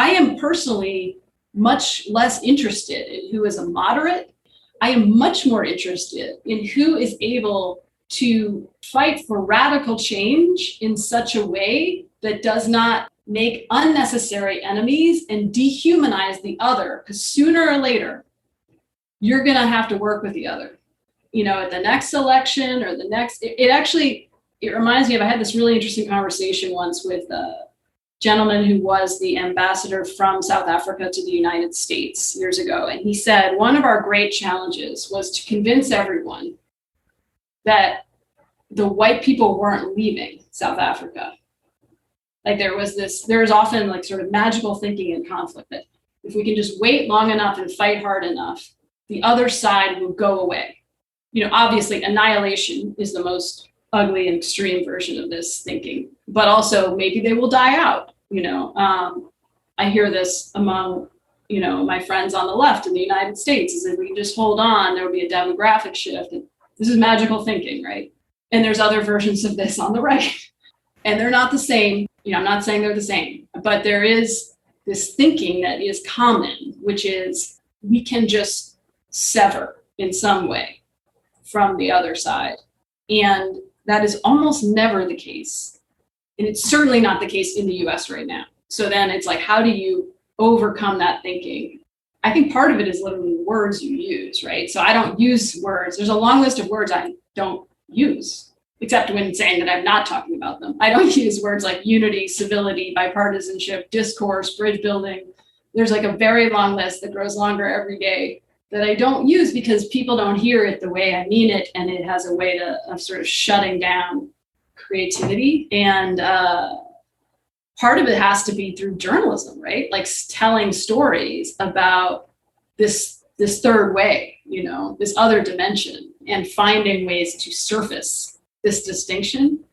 I am personally much less interested in who is a moderate. I am much more interested in who is able to fight for radical change in such a way that does not make unnecessary enemies and dehumanize the other, because sooner or later, you're going to have to work with the other. You know, at the next election or the next, it reminds me of, I had this really interesting conversation once with a gentleman who was the ambassador from South Africa to the United States years ago. And he said, one of our great challenges was to convince everyone that the white people weren't leaving South Africa. Like there was often like sort of magical thinking in conflict that if we can just wait long enough and fight hard enough, the other side will go away. You know, obviously annihilation is the most ugly and extreme version of this thinking, but also maybe they will die out. You know, I hear this among, you know, my friends on the left in the United States, is that we can just hold on, there will be a demographic shift. And this is magical thinking, right? And there's other versions of this on the right, and they're not the same. You know, I'm not saying they're the same, but there is this thinking that is common, which is we can just sever in some way from the other side. And that is almost never the case. And it's certainly not the case in the US right now. So then it's like, how do you overcome that thinking? I think part of it is literally words you use, right? So I don't use words. There's a long list of words I don't use, except when saying that I'm not talking about them. I don't use words like unity, civility, bipartisanship, discourse, bridge building. There's like a very long list that grows longer every day that I don't use because people don't hear it the way I mean it. And it has a way of sort of shutting down creativity. And part of it has to be through journalism, right? Like telling stories about this third way, you know, this other dimension, and finding ways to surface this distinction